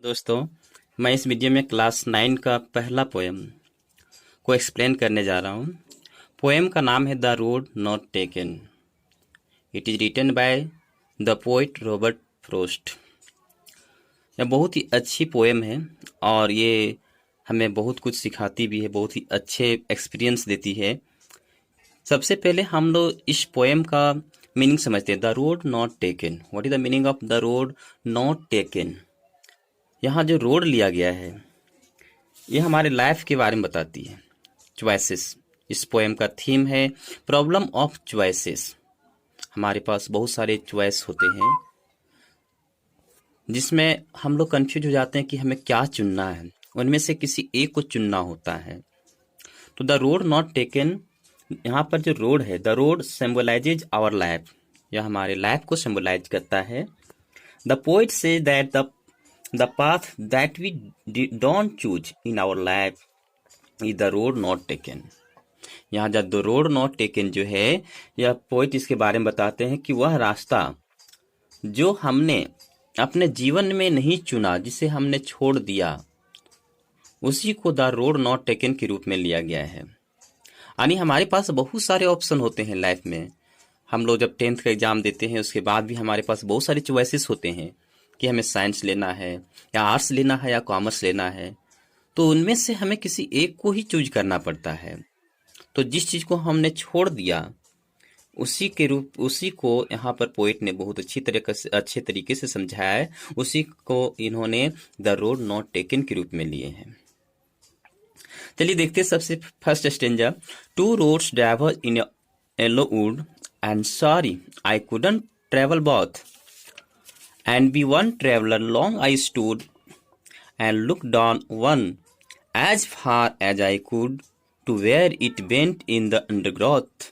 दोस्तों, मैं इस वीडियो में क्लास 9 का पहला पोएम को एक्सप्लेन करने जा रहा हूँ। पोएम का नाम है the road not taken. It is written by the poet Robert Frost. यह बहुत ही अच्छी पोएम है और ये हमें बहुत कुछ सिखाती भी है, बहुत ही अच्छे एक्सपीरियंस देती है। सबसे पहले हम लोग इस पोएम का मीनिंग समझते हैं। The road not taken, what is the meaning of the road not taken. यहाँ जो रोड लिया गया है ये हमारे लाइफ के बारे में बताती है। चॉइसेस, इस पोएम का थीम है प्रॉब्लम ऑफ चॉइसेस। हमारे पास बहुत सारे चॉइस होते हैं जिसमें हम लोग कंफ्यूज हो जाते हैं कि हमें क्या चुनना है। उनमें से किसी एक को चुनना होता है। तो द रोड नॉट टेकन, यहाँ पर जो रोड है, the road symbolises our life, यह हमारे लाइफ को सिंबलाइज करता है। The poet says that the path that we don't choose in our life is the road not taken। यहाँ जब द रोड नॉट टेकन जो है, यह पोइट इसके बारे में बताते हैं कि वह रास्ता जो हमने अपने जीवन में नहीं चुना, जिसे हमने छोड़ दिया, उसी को द रोड नॉट टेकन के रूप में लिया गया है। यानी हमारे पास बहुत सारे ऑप्शन होते हैं लाइफ में। हम लोग जब 10th का एग्जाम देते हैं उसके बाद भी हमारे पास बहुत सारे चॉइसेस होते हैं कि हमें साइंस लेना है या आर्ट्स लेना है या कॉमर्स लेना है। तो उनमें से हमें किसी एक को ही चूज करना पड़ता है। तो जिस चीज़ को हमने छोड़ दिया उसी को यहाँ पर पोइट ने बहुत अच्छे तरीके से समझाया है। उसी को इन्होंने द रोड नॉट टेकन के रूप में लिए हैं। चलिए देखते हैं सबसे first stanza. Two roads diverged in yellow wood and sorry I couldn't travel both and be one traveler long I stood and looked down one as far as I could to where it bent in the undergrowth।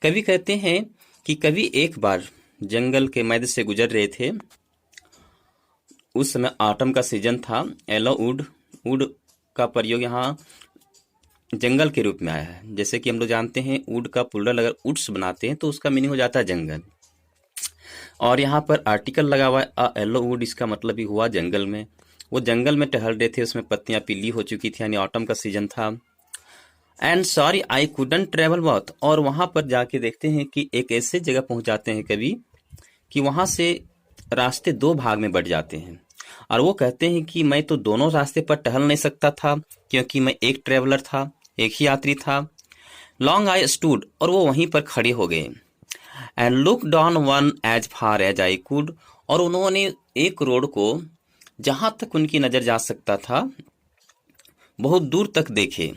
कवि कहते हैं कि कवि एक बार जंगल के मध्य से गुजर रहे थे। उस समय ऑटम का सीजन था। येलो वुड का प्रयोग यहाँ जंगल के रूप में आया है। जैसे कि हम लोग जानते हैं वुड का प्लूरल अगर वुड्स बनाते हैं तो उसका मीनिंग हो जाता है जंगल। और यहाँ पर आर्टिकल लगा हुआ है अ येलो वुड, इसका मतलब भी हुआ जंगल में। वो जंगल में टहल रहे थे, उसमें पत्तियां पीली हो चुकी थी, यानी ऑटम का सीजन था। And sorry I couldn't travel both, और वहां पर जाके देखते हैं कि एक ऐसे जगह पहुंच जाते हैं कभी कि वहां से रास्ते दो भाग में बट जाते हैं। और वो कहते हैं कि मैं तो दोनों रास्ते पर टहल नहीं सकता था क्योंकि मैं एक ट्रेवलर था, एक ही यात्री था। लॉन्ग आई स्टूड, और वो वहीं पर खड़े हो गए। And look down one as far as I could, और उन्होंने एक रोड को जहां तक उनकी नजर जा सकता था बहुत दूर तक देखे।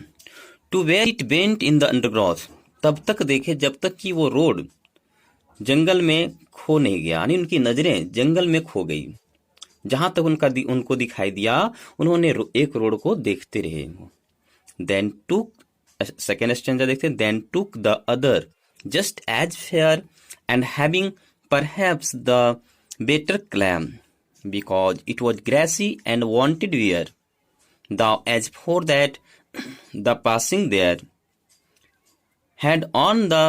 To where it bent in the undergrowth, तब तक देखे जब तक कि वो रोड जंगल में खो नहीं गया, यानी उनकी नजरें जंगल में खो गई। जहां तक उनको दिखाई दिया उन्होंने एक रोड को देखते रहे। देन टुक, सेकेंड स्टेंजा देखते हैं। Then took the other just as fair and having perhaps the better claim because it was grassy and wanted wear, thou as for that the passing there had on the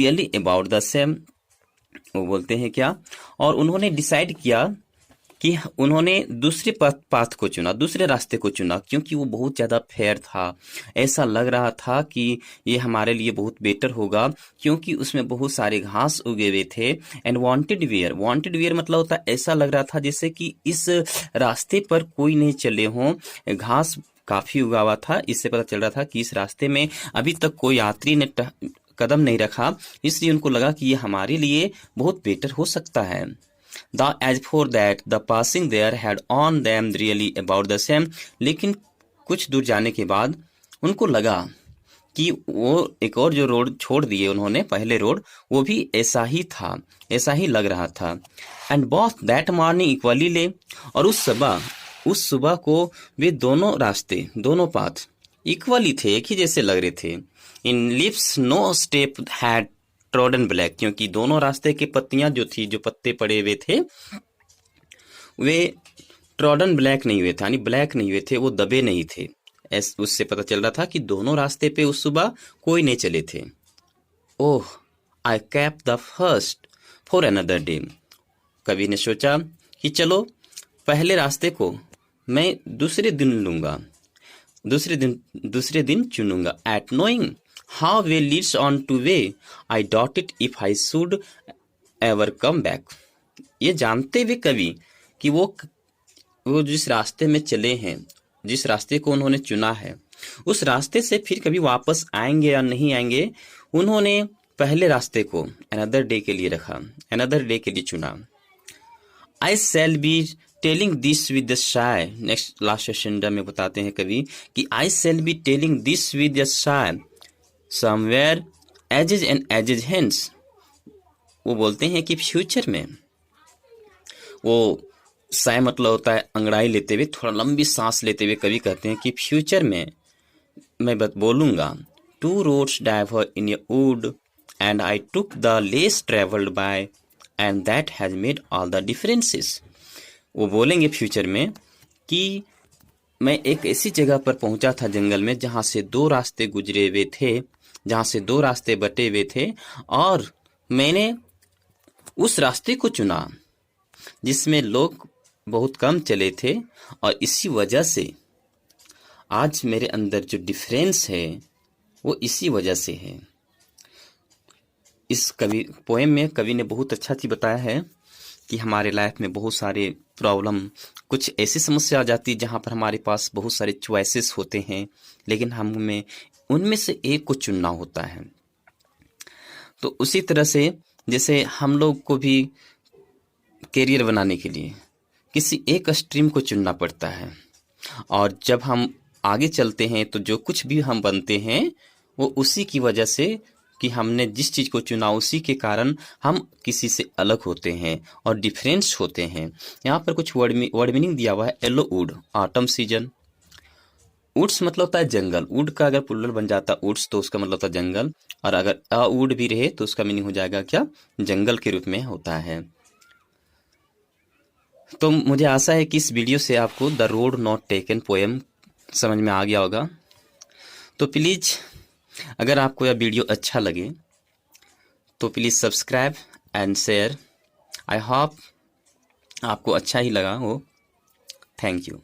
really about the same। वो बोलते हैं क्या, और उन्होंने decide किया कि उन्होंने दूसरे पाथ को चुना, दूसरे रास्ते को चुना, क्योंकि वो बहुत ज़्यादा फेयर था। ऐसा लग रहा था कि ये हमारे लिए बहुत बेटर होगा क्योंकि उसमें बहुत सारे घास उगे हुए थे। एंड वांटेड वेयर मतलब होता है, ऐसा लग रहा था जैसे कि इस रास्ते पर कोई नहीं चले हों। घास काफ़ी उगा हुआ था, इससे पता चल रहा था कि इस रास्ते में अभी तक कोई यात्री ने कदम नहीं रखा, इसलिए उनको लगा कि ये हमारे लिए बहुत बेटर हो सकता है। The as for that the passing there had on them really about the same, लेकिन कुछ दूर जाने के बाद उनको लगा कि वो एक और जो रोड छोड़ दिए उन्होंने, पहले रोड, वो भी ऐसा ही था, ऐसा ही लग रहा था। And both that morning equally lay, और उस सुबह को वे दोनों रास्ते, दोनों पाथ इक्वली थे, एक ही जैसे लग रहे थे। In lips no step had trodden black, क्योंकि दोनों रास्ते की पत्तियां जो थी, जो पत्ते पड़े हुए थे, वे ट्रॉडन ब्लैक नहीं हुए थे, यानी ब्लैक नहीं हुए थे, वो दबे नहीं थे। उससे पता चल रहा था कि दोनों रास्ते पे उस सुबह कोई नहीं चले थे। Oh I kept the first for another day, कवि ने सोचा कि चलो पहले रास्ते को मैं दूसरे दिन लूंगा, दूसरे दिन चुनूंगा। Yet knowing how way leads on to way I doubted if I should ever come back. ये जानते हुए कवि कि वो जिस रास्ते में चले हैं, जिस रास्ते को उन्होंने चुना है, उस रास्ते से फिर कभी वापस आएंगे या नहीं आएंगे, उन्होंने पहले रास्ते को अनदर डे के लिए रखा, अनदर डे के लिए चुना। I shall be telling this with a sigh. Next last standard में बताते हैं कवि कि I shall be telling this with a sigh somewhere ages and ages hence. वो बोलते हैं कि फ्यूचर में, वो शाय मतलब होता है अंगड़ाई लेते हुए, थोड़ा लंबी सांस लेते हुए कवि कहते हैं कि फ्यूचर में मैं बोलूंगा, two roads diverged in a wood and I took the less travelled by and that has made all the differences. वो बोलेंगे फ्यूचर में कि मैं एक ऐसी जगह पर पहुंचा था जंगल में जहां से दो रास्ते गुजरे हुए थे, जहां से दो रास्ते बटे हुए थे, और मैंने उस रास्ते को चुना जिसमें लोग बहुत कम चले थे, और इसी वजह से आज मेरे अंदर जो डिफरेंस है वो इसी वजह से है। इस पोएम में कवि ने बहुत अच्छा चीज बताया है कि हमारे लाइफ में बहुत सारे प्रॉब्लम, कुछ ऐसी समस्या आ जाती है जहाँ पर हमारे पास बहुत सारे चॉइसेस होते हैं, लेकिन हमें उनमें से एक को चुनना होता है। तो उसी तरह से जैसे हम लोग को भी कैरियर बनाने के लिए किसी एक स्ट्रीम को चुनना पड़ता है, और जब हम आगे चलते हैं तो जो कुछ भी हम बनते हैं वो उसी की वजह से कि हमने जिस चीज को चुना उसी के कारण हम किसी से अलग होते हैं और डिफरेंस होते हैं। यहाँ पर कुछ वर्ड मीनिंग दिया हुआ है। Yellow wood, autumn season. Woods मतलब होता है जंगल। वुड का अगर प्लुरल बन जाता वुड्स तो उसका मतलब होता है जंगल, और अगर अ वुड भी रहे तो उसका मीनिंग हो जाएगा क्या, जंगल के रूप में होता है। तो मुझे आशा है कि इस वीडियो से आपको the road not taken poem समझ में आ गया होगा। तो प्लीज अगर आपको यह वीडियो अच्छा लगे तो please subscribe and share. I hope आपको अच्छा ही लगा हो। Thank you.